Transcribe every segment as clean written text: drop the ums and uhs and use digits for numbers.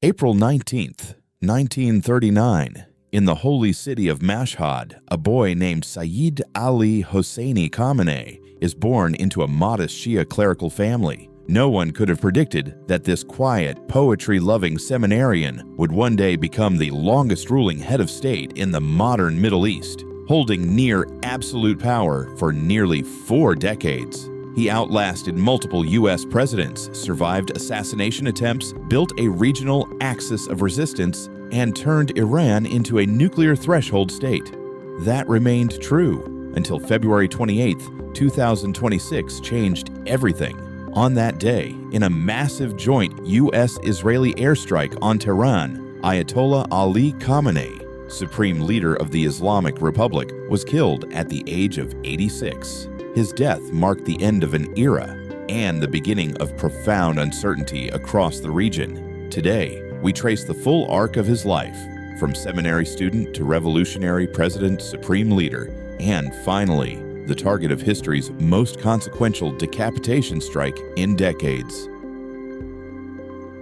April 19th, 1939, in the holy city of Mashhad, a boy named Sayyid Ali Hosseini Khamenei is born into a modest Shia clerical family. No one could have predicted that this quiet, poetry-loving seminarian would one day become the longest ruling head of state in the modern Middle East, holding near absolute power for nearly 4 decades. He outlasted multiple U.S. presidents, survived assassination attempts, built a regional axis of resistance, and turned Iran into a nuclear threshold state. That remained true until February 28, 2026 changed everything. On that day, in a massive joint U.S. Israeli airstrike on Tehran, Ayatollah Ali Khamenei, supreme leader of the Islamic Republic, was killed at the age of 86. His death marked the end of an era and the beginning of profound uncertainty across the region. Today, we trace the full arc of his life, from seminary student to revolutionary president, supreme leader, and finally, the target of history's most consequential decapitation strike in decades.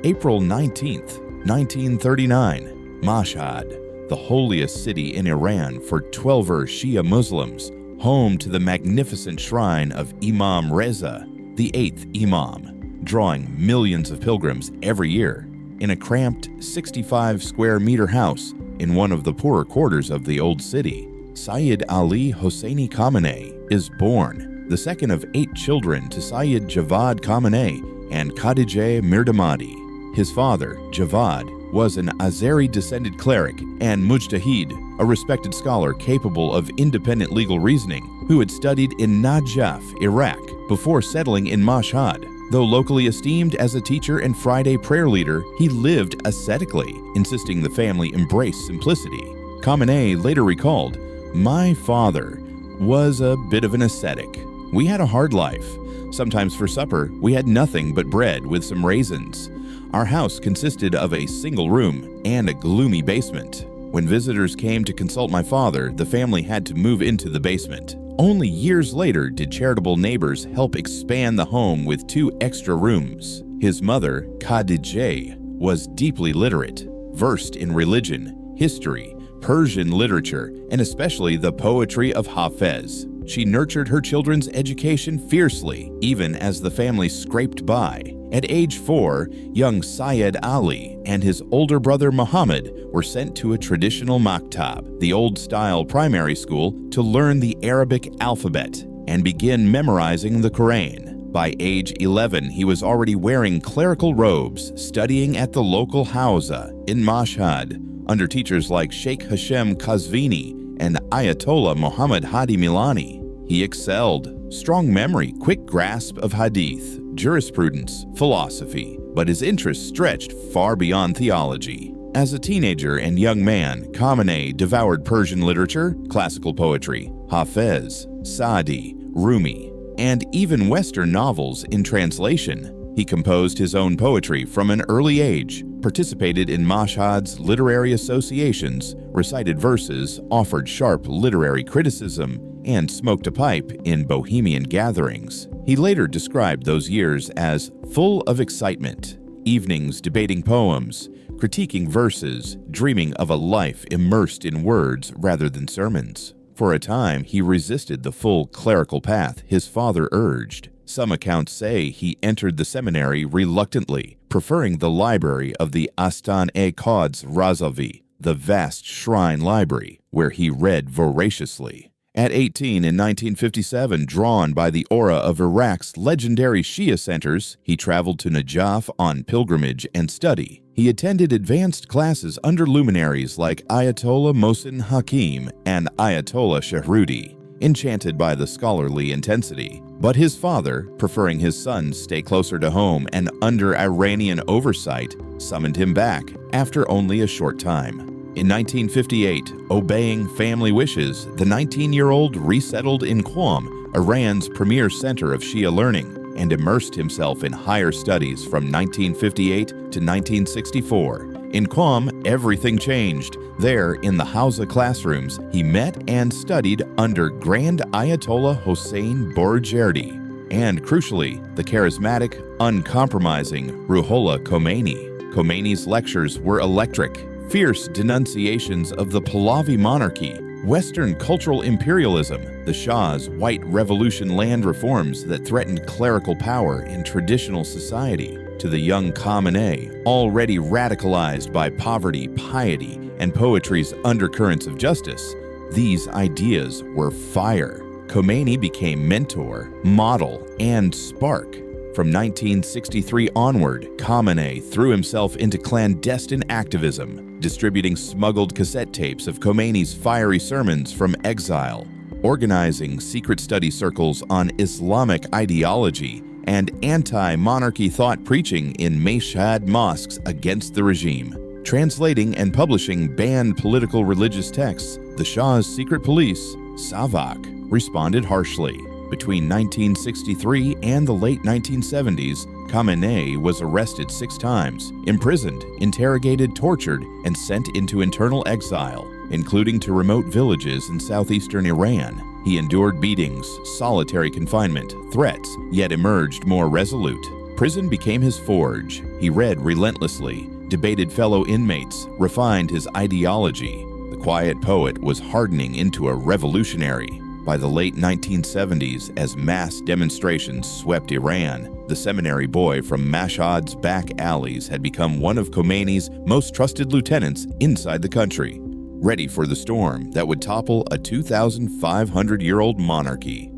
April 19th, 1939, Mashhad, the holiest city in Iran for Twelver Shia Muslims, home to the magnificent shrine of Imam Reza, the 8th Imam, drawing millions of pilgrims every year. In a cramped 65-square-meter house in one of the poorer quarters of the old city, Sayyid Ali Hosseini Khamenei is born, the second of 8 children to Sayyid Javad Khamenei and Khadijeh Mirdamadi. His father, Javad, was an Azeri-descended cleric and mujtahid, a respected scholar capable of independent legal reasoning, who had studied in Najaf, Iraq, before settling in Mashhad. Though locally esteemed as a teacher and Friday prayer leader, he lived ascetically, insisting the family embrace simplicity. Khamenei later recalled, "My father was a bit of an ascetic. We had a hard life. Sometimes for supper, we had nothing but bread with some raisins. Our house consisted of a single room and a gloomy basement. When visitors came to consult my father, the family had to move into the basement. Only years later did charitable neighbors help expand the home with 2 extra rooms." His mother, Khadijeh, was deeply literate, versed in religion, history, Persian literature, and especially the poetry of Hafez. She nurtured her children's education fiercely, even as the family scraped by. At age 4, young Sayyid Ali and his older brother Muhammad were sent to a traditional maktab, the old-style primary school, to learn the Arabic alphabet and begin memorizing the Quran. By age 11, he was already wearing clerical robes, studying at the local hawza in Mashhad, under teachers like Sheikh Hashem Kazvini and Ayatollah Muhammad Hadi Milani. He excelled. Strong memory, quick grasp of hadith, jurisprudence, philosophy, but his interests stretched far beyond theology. As a teenager and young man, Khamenei devoured Persian literature, classical poetry, Hafez, Saadi, Rumi, and even Western novels in translation. He composed his own poetry from an early age, participated in Mashhad's literary associations, recited verses, offered sharp literary criticism, and smoked a pipe in bohemian gatherings. He later described those years as full of excitement, evenings debating poems, critiquing verses, dreaming of a life immersed in words rather than sermons. For a time, he resisted the full clerical path his father urged. Some accounts say he entered the seminary reluctantly, preferring the library of the Astan-e-Quds Razavi, the vast shrine library, where he read voraciously. At 18 in 1957, drawn by the aura of Iraq's legendary Shia centers, he traveled to Najaf on pilgrimage and study. He attended advanced classes under luminaries like Ayatollah Mohsen Hakim and Ayatollah Shahrudi, enchanted by the scholarly intensity. But his father, preferring his sons stay closer to home and under Iranian oversight, summoned him back after only a short time. In 1958, obeying family wishes, the 19-year-old resettled in Qom, Iran's premier center of Shia learning, and immersed himself in higher studies from 1958 to 1964. In Qom, everything changed. There, in the Hawza classrooms, he met and studied under Grand Ayatollah Hossein Borjerdi, and crucially, the charismatic, uncompromising Ruhollah Khomeini. Khomeini's lectures were electric, fierce denunciations of the Pahlavi monarchy, Western cultural imperialism, the Shah's white revolution land reforms that threatened clerical power in traditional society, to the young Khamenei, already radicalized by poverty, piety, and poetry's undercurrents of justice. These ideas were fire. Khomeini became mentor, model, and spark. From 1963 onward, Khamenei threw himself into clandestine activism, distributing smuggled cassette tapes of Khomeini's fiery sermons from exile, organizing secret study circles on Islamic ideology, and anti-monarchy thought preaching in Mashhad mosques against the regime. Translating and publishing banned political religious texts, the Shah's secret police, Savak, responded harshly. Between 1963 and the late 1970s, Khamenei was arrested 6 times, imprisoned, interrogated, tortured, and sent into internal exile, including to remote villages in southeastern Iran. He endured beatings, solitary confinement, threats, yet emerged more resolute. Prison became his forge. He read relentlessly, debated fellow inmates, refined his ideology. The quiet poet was hardening into a revolutionary. By the late 1970s, as mass demonstrations swept Iran, the seminary boy from Mashhad's back alleys had become one of Khomeini's most trusted lieutenants inside the country, ready for the storm that would topple a 2,500-year-old monarchy.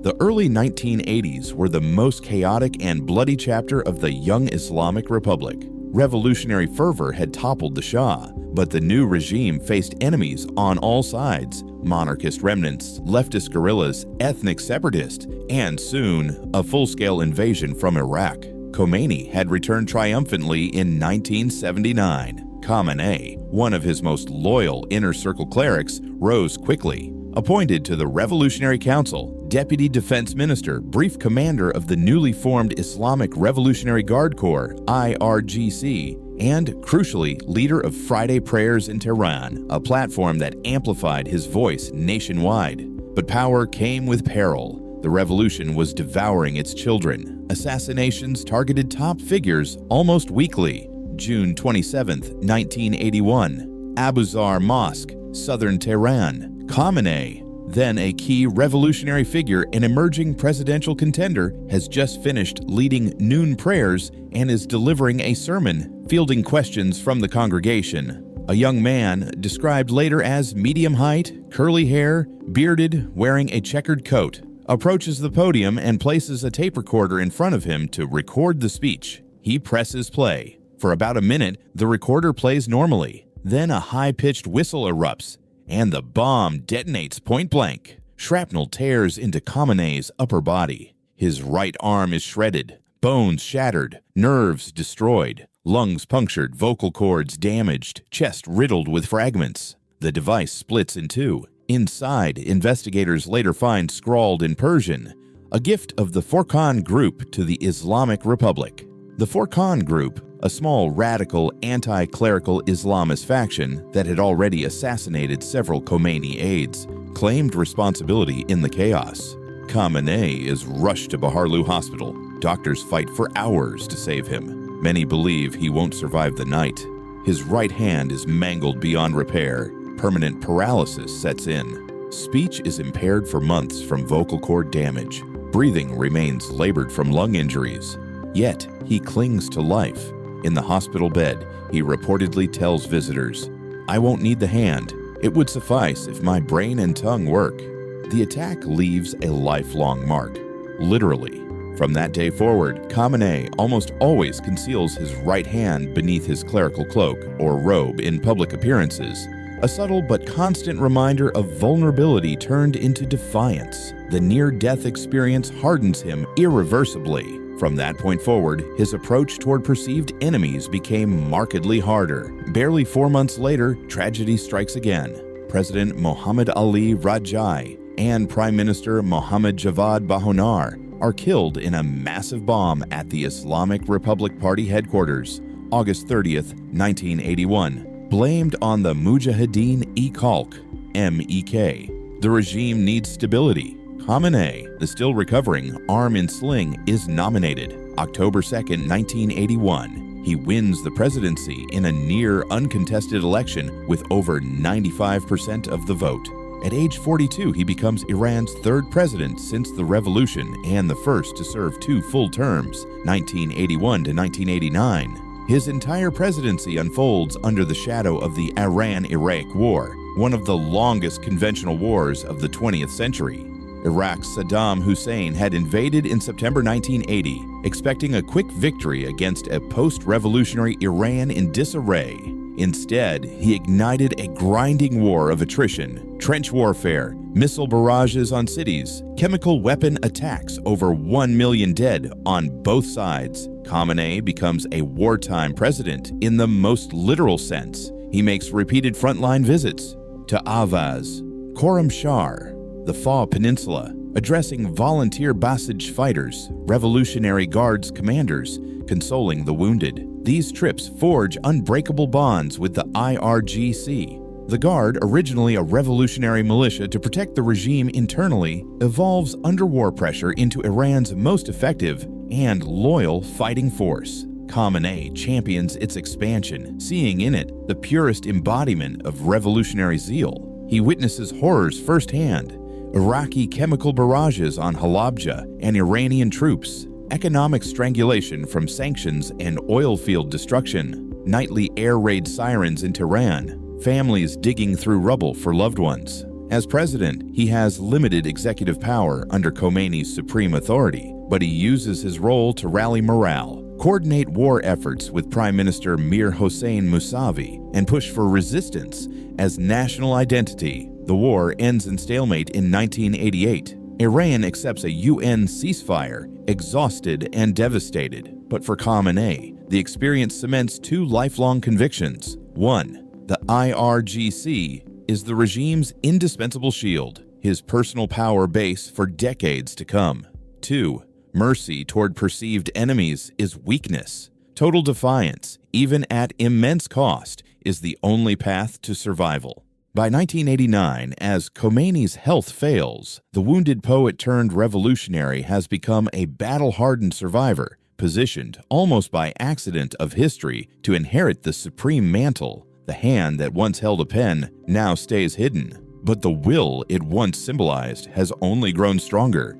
The early 1980s were the most chaotic and bloody chapter of the young Islamic Republic. Revolutionary fervor had toppled the Shah, but the new regime faced enemies on all sides: monarchist remnants, leftist guerrillas, ethnic separatists, and soon, a full-scale invasion from Iraq. Khomeini had returned triumphantly in 1979. Khamenei, one of his most loyal inner-circle clerics, rose quickly. Appointed to the Revolutionary Council, Deputy Defense Minister, brief commander of the newly formed Islamic Revolutionary Guard Corps, IRGC, and, crucially, leader of Friday prayers in Tehran, a platform that amplified his voice nationwide. But power came with peril. The revolution was devouring its children. Assassinations targeted top figures almost weekly. June 27, 1981, Abu Zar Mosque, southern Tehran. Khamenei, then a key revolutionary figure and emerging presidential contender, has just finished leading noon prayers and is delivering a sermon, fielding questions from the congregation. A young man, described later as medium height, curly hair, bearded, wearing a checkered coat, approaches the podium and places a tape recorder in front of him to record the speech. He presses play. For about a minute, the recorder plays normally. Then a high-pitched whistle erupts, and the bomb detonates point blank. Shrapnel tears into Khamenei's upper body. His right arm is shredded, bones shattered, nerves destroyed, lungs punctured, vocal cords damaged, chest riddled with fragments. The device splits in two. Inside, investigators later find scrawled in Persian, a gift of the Furqan Group to the Islamic Republic. The Furqan Group, a small radical anti-clerical Islamist faction that had already assassinated several Khomeini aides, claimed responsibility in the chaos. Khamenei is rushed to Baharlu Hospital. Doctors fight for hours to save him. Many believe he won't survive the night. His right hand is mangled beyond repair. Permanent paralysis sets in. Speech is impaired for months from vocal cord damage. Breathing remains labored from lung injuries. Yet, he clings to life. In the hospital bed, he reportedly tells visitors, "I won't need the hand. It would suffice if my brain and tongue work." The attack leaves a lifelong mark, literally. From that day forward, Khamenei almost always conceals his right hand beneath his clerical cloak or robe in public appearances, a subtle but constant reminder of vulnerability turned into defiance. The near-death experience hardens him irreversibly. From that point forward, his approach toward perceived enemies became markedly harder. Barely 4 months later, tragedy strikes again. President Mohammad Ali Rajai and Prime Minister Mohammad Javad Bahonar are killed in a massive bomb at the Islamic Republic Party headquarters, August 30th, 1981, blamed on the Mujahideen-e-Khalq, MEK. The regime needs stability. Khamenei, the still recovering arm in sling, is nominated. October 2, 1981, he wins the presidency in a near uncontested election with over 95% of the vote. At age 42, he becomes Iran's third president since the revolution and the first to serve 2 full terms, 1981 to 1989. His entire presidency unfolds under the shadow of the Iran-Iraq War, one of the longest conventional wars of the 20th century. Iraq's Saddam Hussein had invaded in September 1980, expecting a quick victory against a post-revolutionary Iran in disarray. Instead, he ignited a grinding war of attrition, trench warfare, missile barrages on cities, chemical weapon attacks, over 1 million dead on both sides. Khamenei becomes a wartime president in the most literal sense. He makes repeated frontline visits to Avaz, Khorramshahr, the Fa Peninsula, addressing volunteer Basij fighters, Revolutionary Guards commanders, consoling the wounded. These trips forge unbreakable bonds with the IRGC. The Guard, originally a revolutionary militia to protect the regime internally, evolves under war pressure into Iran's most effective and loyal fighting force. Khamenei champions its expansion, seeing in it the purest embodiment of revolutionary zeal. He witnesses horrors firsthand: Iraqi chemical barrages on Halabja and Iranian troops, economic strangulation from sanctions and oil field destruction, nightly air raid sirens in Tehran, families digging through rubble for loved ones. As president, he has limited executive power under Khomeini's supreme authority, but he uses his role to rally morale, coordinate war efforts with Prime Minister Mir Hossein Mousavi, and push for resistance as national identity. The war ends in stalemate in 1988. Iran accepts a UN ceasefire, exhausted and devastated. But for Khamenei, the experience cements 2 lifelong convictions. 1. The IRGC is the regime's indispensable shield, his personal power base for decades to come. 2. Mercy toward perceived enemies is weakness. Total defiance, even at immense cost, is the only path to survival. By 1989, as Khomeini's health fails, the wounded poet-turned-revolutionary has become a battle-hardened survivor, positioned, almost by accident of history, to inherit the supreme mantle. The hand that once held a pen now stays hidden, but the will it once symbolized has only grown stronger.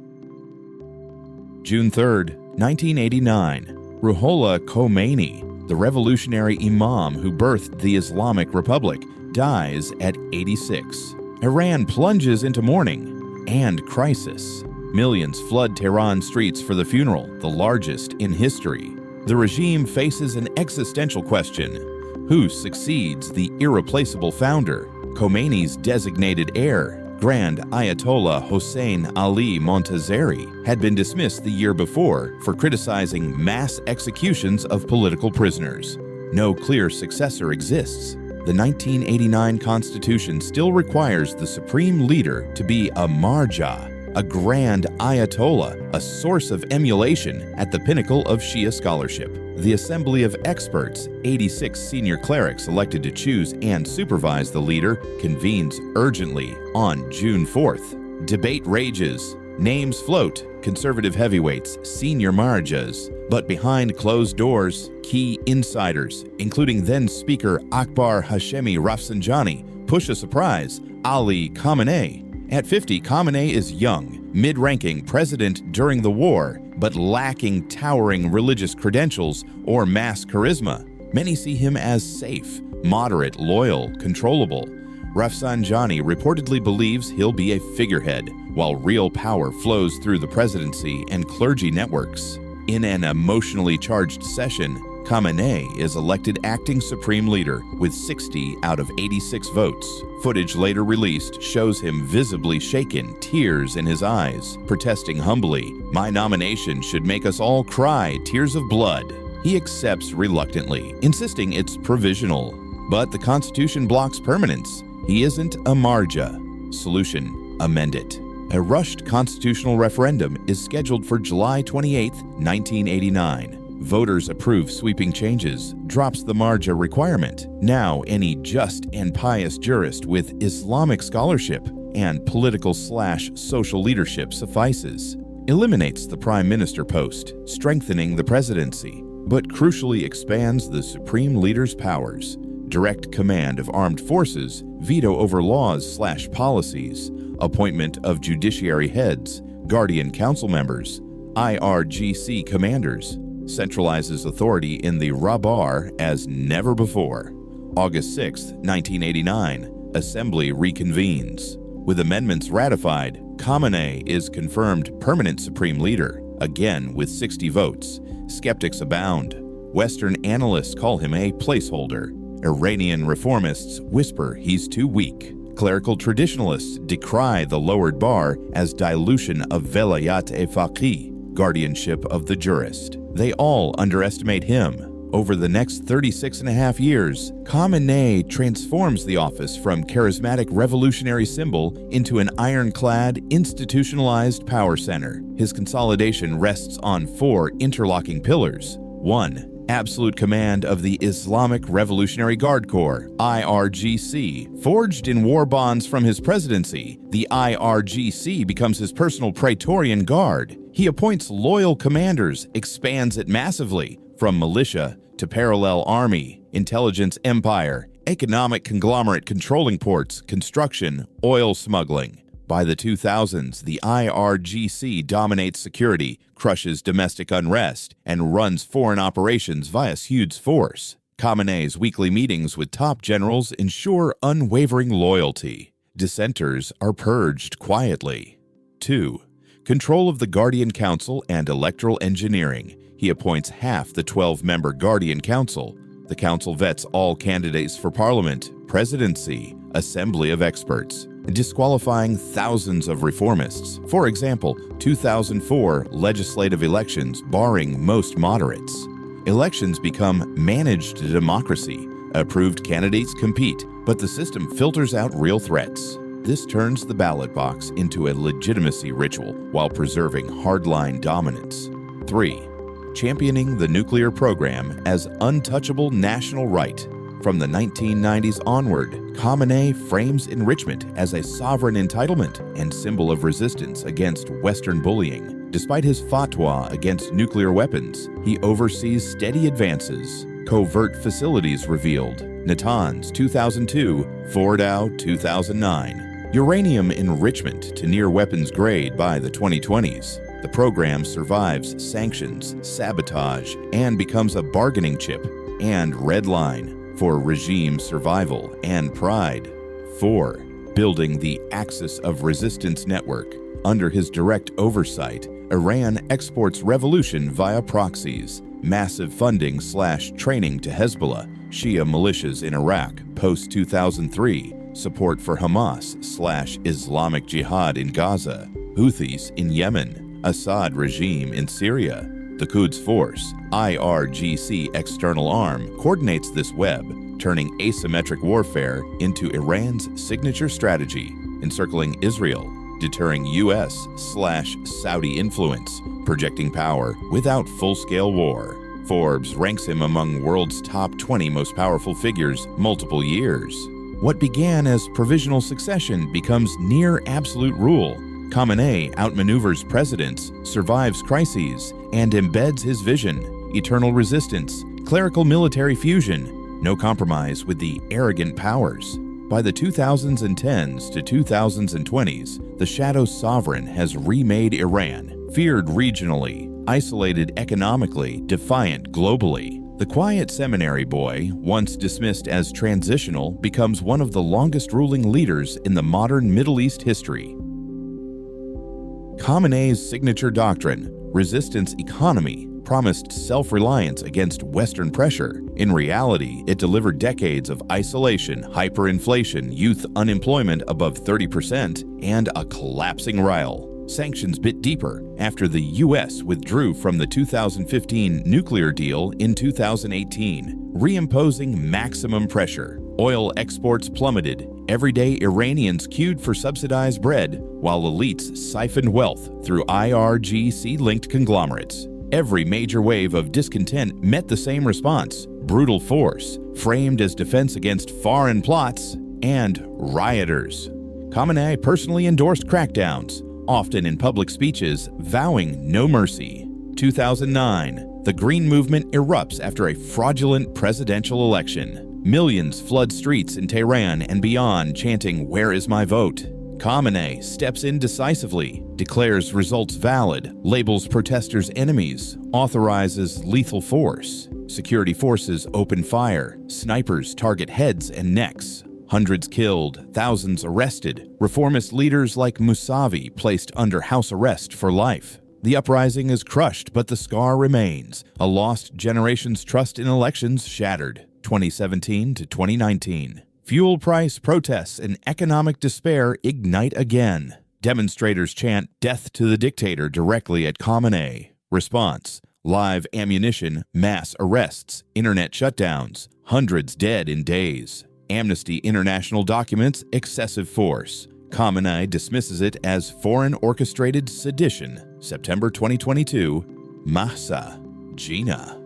June 3, 1989, Ruhollah Khomeini, the revolutionary imam who birthed the Islamic Republic, dies at 86. Iran plunges into mourning and crisis. Millions flood Tehran streets for the funeral, the largest in history. The regime faces an existential question: who succeeds the irreplaceable founder? Khomeini's designated heir, Grand Ayatollah Hosseini Ali Khamenei, had been dismissed the year before for criticizing mass executions of political prisoners. No clear successor exists. The 1989 Constitution still requires the supreme leader to be a marja, a grand ayatollah, a source of emulation at the pinnacle of Shia scholarship. The Assembly of Experts, 86 senior clerics elected to choose and supervise the leader, convenes urgently on June 4th. Debate rages. Names float: conservative heavyweights, senior marjas. But behind closed doors, key insiders, including then-Speaker Akbar Hashemi Rafsanjani, push a surprise: Ali Khamenei. At 50, Khamenei is young, mid-ranking president during the war, but lacking towering religious credentials or mass charisma. Many see him as safe, moderate, loyal, controllable. Rafsanjani reportedly believes he'll be a figurehead, while real power flows through the presidency and clergy networks. In an emotionally charged session, Khamenei is elected acting supreme leader with 60 out of 86 votes. Footage later released shows him visibly shaken, tears in his eyes, protesting humbly, "My nomination should make us all cry tears of blood." He accepts reluctantly, insisting it's provisional. But the Constitution blocks permanence. He isn't a marja. Solution: amend it. A rushed constitutional referendum is scheduled for July 28, 1989. Voters approve sweeping changes, drops the marja requirement. Now any just and pious jurist with Islamic scholarship and political/social leadership suffices. eliminates the prime minister post, strengthening the presidency, but crucially expands the supreme leader's powers: direct command of armed forces, veto over laws/policies, appointment of judiciary heads, guardian council members, IRGC commanders, centralizes authority in the Rabbar as never before. August 6, 1989, Assembly reconvenes. With amendments ratified, Khamenei is confirmed permanent supreme leader, again with 60 votes. Skeptics abound. Western analysts call him a placeholder. Iranian reformists whisper he's too weak. Clerical traditionalists decry the lowered bar as dilution of velayat-e-faqih, guardianship of the jurist. They all underestimate him. Over the next 36.5 years, Khamenei transforms the office from charismatic revolutionary symbol into an ironclad, institutionalized power center. His consolidation rests on 4 interlocking pillars. 1. Absolute command of the Islamic Revolutionary Guard Corps, IRGC. Forged in war bonds from his presidency, the IRGC becomes his personal Praetorian Guard. He appoints loyal commanders, expands it massively, from militia to parallel army, intelligence empire, economic conglomerate controlling ports, construction, oil smuggling. By the 2000s, the IRGC dominates security, crushes domestic unrest, and runs foreign operations via huge force. Khamenei's weekly meetings with top generals ensure unwavering loyalty. Dissenters are purged quietly. 2. Control of the Guardian Council and electoral engineering. He appoints half the 12-member Guardian Council. The council vets all candidates for parliament, presidency, assembly of experts, disqualifying thousands of reformists. For example, 2004 legislative elections barring most moderates. Elections become managed democracy. Approved candidates compete, but the system filters out real threats. This turns the ballot box into a legitimacy ritual while preserving hardline dominance. 3. Championing the nuclear program as untouchable national right. From the 1990s onward, Khamenei frames enrichment as a sovereign entitlement and symbol of resistance against Western bullying. Despite his fatwa against nuclear weapons, he oversees steady advances. Covert facilities revealed. Natanz 2002, Fordow 2009. Uranium enrichment to near weapons grade by the 2020s. The program survives sanctions, sabotage, and becomes a bargaining chip and red line for regime survival and pride. 4. Building the Axis of Resistance network. Under his direct oversight, Iran exports revolution via proxies, massive funding/training to Hezbollah, Shia militias in Iraq post-2003, support for Hamas/Islamic Jihad in Gaza, Houthis in Yemen, Assad regime in Syria. The Quds Force, IRGC external arm, coordinates this web, turning asymmetric warfare into Iran's signature strategy, encircling Israel, deterring U.S./Saudi influence, projecting power without full-scale war. Forbes ranks him among world's top 20 most powerful figures multiple years. What began as provisional succession becomes near absolute rule. Khamenei outmaneuvers presidents, survives crises, and embeds his vision: eternal resistance, clerical military fusion, no compromise with the arrogant powers. By the 2010s to 2020s, the shadow sovereign has remade Iran, feared regionally, isolated economically, defiant globally. The quiet seminary boy, once dismissed as transitional, becomes one of the longest ruling leaders in the modern Middle East history. Khamenei's signature doctrine, resistance economy, promised self-reliance against Western pressure. In reality, it delivered decades of isolation, hyperinflation, youth unemployment above 30%, and a collapsing rial. Sanctions bit deeper after the U.S. withdrew from the 2015 nuclear deal in 2018, reimposing maximum pressure. Oil exports plummeted. Everyday Iranians queued for subsidized bread, while elites siphoned wealth through IRGC-linked conglomerates. Every major wave of discontent met the same response: brutal force, framed as defense against foreign plots, and rioters. Khamenei personally endorsed crackdowns, often in public speeches, vowing no mercy. 2009, the Green Movement erupts after a fraudulent presidential election. Millions flood streets in Tehran and beyond, chanting, "Where is my vote?" Khamenei steps in decisively, declares results valid, labels protesters enemies, authorizes lethal force. Security forces open fire, snipers target heads and necks. Hundreds killed, thousands arrested, reformist leaders like Mousavi placed under house arrest for life. The uprising is crushed, but the scar remains. A lost generation's trust in elections shattered. 2017 to 2019. Fuel price protests and economic despair ignite again. Demonstrators chant "Death to the dictator" directly at Khamenei. Response: live ammunition, mass arrests, internet shutdowns, hundreds dead in days. Amnesty International documents excessive force. Khamenei dismisses it as foreign orchestrated sedition. September 2022. Mahsa Jina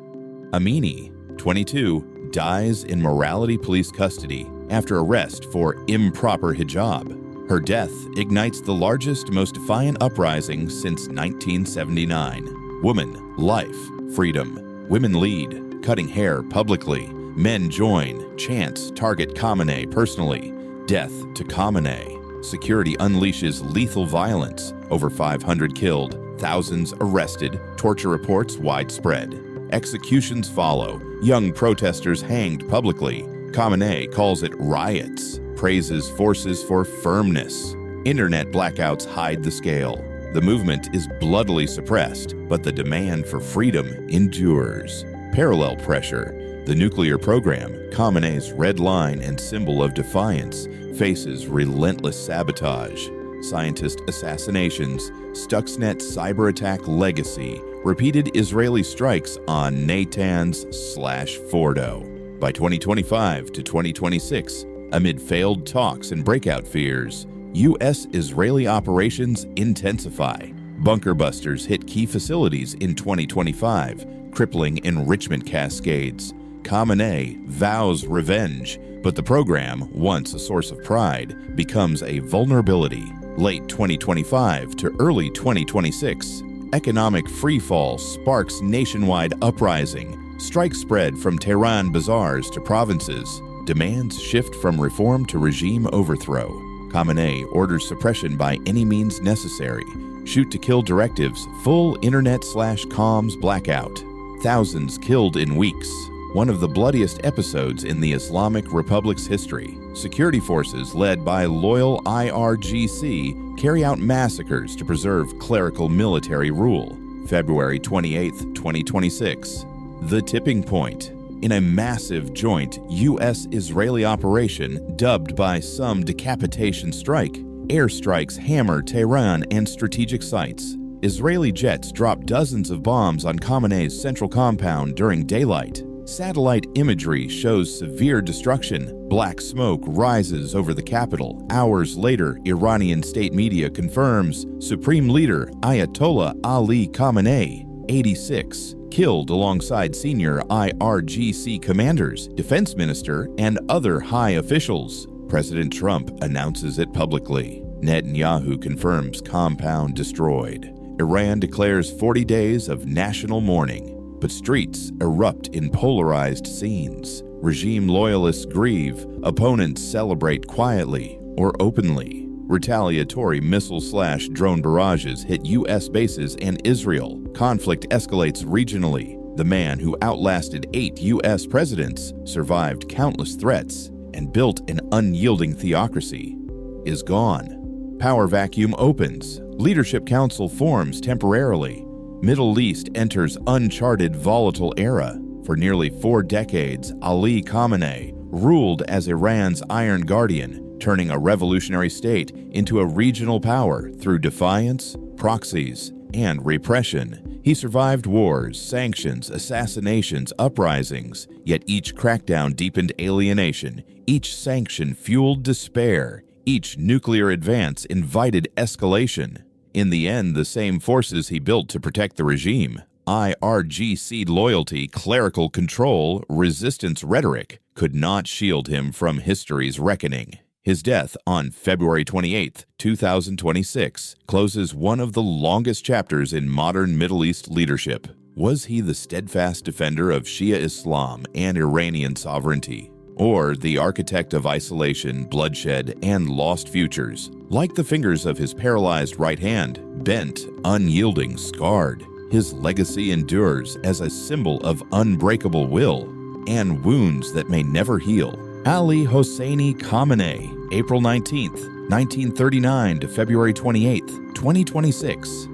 Amini, 22, dies in morality police custody after arrest for improper hijab. Her death ignites the largest, most defiant uprising since 1979. Woman, life, freedom. Women lead, cutting hair publicly. Men join, chants target Khamenei personally. Death to Khamenei. Security unleashes lethal violence. Over 500 killed, thousands arrested, torture reports widespread. Executions follow, young protesters hanged publicly. Khamenei calls it riots, praises forces for firmness. Internet blackouts hide the scale. The movement is bloodily suppressed, but the demand for freedom endures. Parallel pressure. The nuclear program, Khamenei's red line and symbol of defiance, faces relentless sabotage. Scientist assassinations, Stuxnet cyber attack legacy, repeated Israeli strikes on Natanz/Fordo. By 2025 to 2026, amid failed talks and breakout fears, U.S. Israeli operations intensify. Bunker busters hit key facilities in 2025, crippling enrichment cascades. Khamenei vows revenge, but the program, once a source of pride, becomes a vulnerability. Late 2025 to early 2026, economic freefall sparks nationwide uprising. Strikes spread from Tehran bazaars to provinces. Demands shift from reform to regime overthrow. Khamenei orders suppression by any means necessary. Shoot-to-kill directives, full internet/comms blackout. Thousands killed in weeks. One of the bloodiest episodes in the Islamic Republic's history. Security forces led by loyal IRGC carry out massacres to preserve clerical military rule. February 28, 2026. The tipping point. In a massive joint U.S. Israeli operation dubbed by some decapitation strike, airstrikes hammer Tehran and strategic sites. Israeli jets drop dozens of bombs on Khamenei's central compound during daylight. Satellite imagery shows severe destruction. Black smoke rises over the capital. Hours later, Iranian state media confirms Supreme Leader Ayatollah Ali Khamenei, 86, killed alongside senior IRGC commanders, defense minister, and other high officials. President Trump announces it publicly. Netanyahu confirms compound destroyed. Iran declares 40 days of national mourning. But streets erupt in polarized scenes. Regime loyalists grieve, opponents celebrate quietly or openly. Retaliatory missile/drone barrages hit U.S. bases and Israel. Conflict escalates regionally. The man who outlasted 8 U.S. presidents, survived countless threats, and built an unyielding theocracy, is gone. Power vacuum opens. Leadership council forms temporarily. Middle East enters uncharted volatile era. For nearly 4 decades, Ali Khamenei ruled as Iran's Iron Guardian, turning a revolutionary state into a regional power through defiance, proxies, and repression. He survived wars, sanctions, assassinations, uprisings, yet each crackdown deepened alienation, each sanction fueled despair, each nuclear advance invited escalation. In the end, the same forces he built to protect the regime, IRGC loyalty, clerical control, resistance rhetoric, could not shield him from history's reckoning. His death on February 28, 2026, closes one of the longest chapters in modern Middle East leadership. Was he the steadfast defender of Shia Islam and Iranian sovereignty, or the architect of isolation, bloodshed, and lost futures? Like the fingers of his paralyzed right hand, bent, unyielding, scarred, his legacy endures as a symbol of unbreakable will and wounds that may never heal. Ali Hosseini Khamenei, April 19, 1939 to February 28, 2026.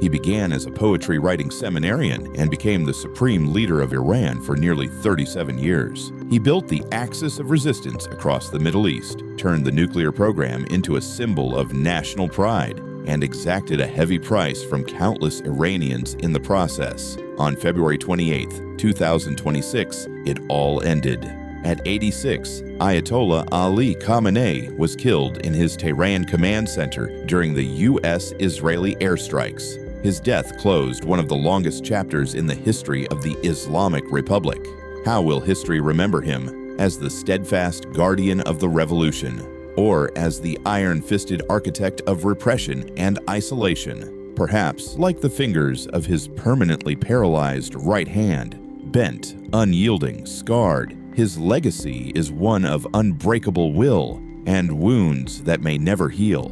He began as a poetry-writing seminarian and became the supreme leader of Iran for nearly 37 years. He built the axis of resistance across the Middle East, turned the nuclear program into a symbol of national pride, and exacted a heavy price from countless Iranians in the process. On February 28, 2026, it all ended. At 86, Ayatollah Ali Khamenei was killed in his Tehran command center during the U.S. Israeli airstrikes. His death closed one of the longest chapters in the history of the Islamic Republic. How will history remember him? As the steadfast guardian of the revolution, or as the iron-fisted architect of repression and isolation? Perhaps like the fingers of his permanently paralyzed right hand, bent, unyielding, scarred, his legacy is one of unbreakable will and wounds that may never heal.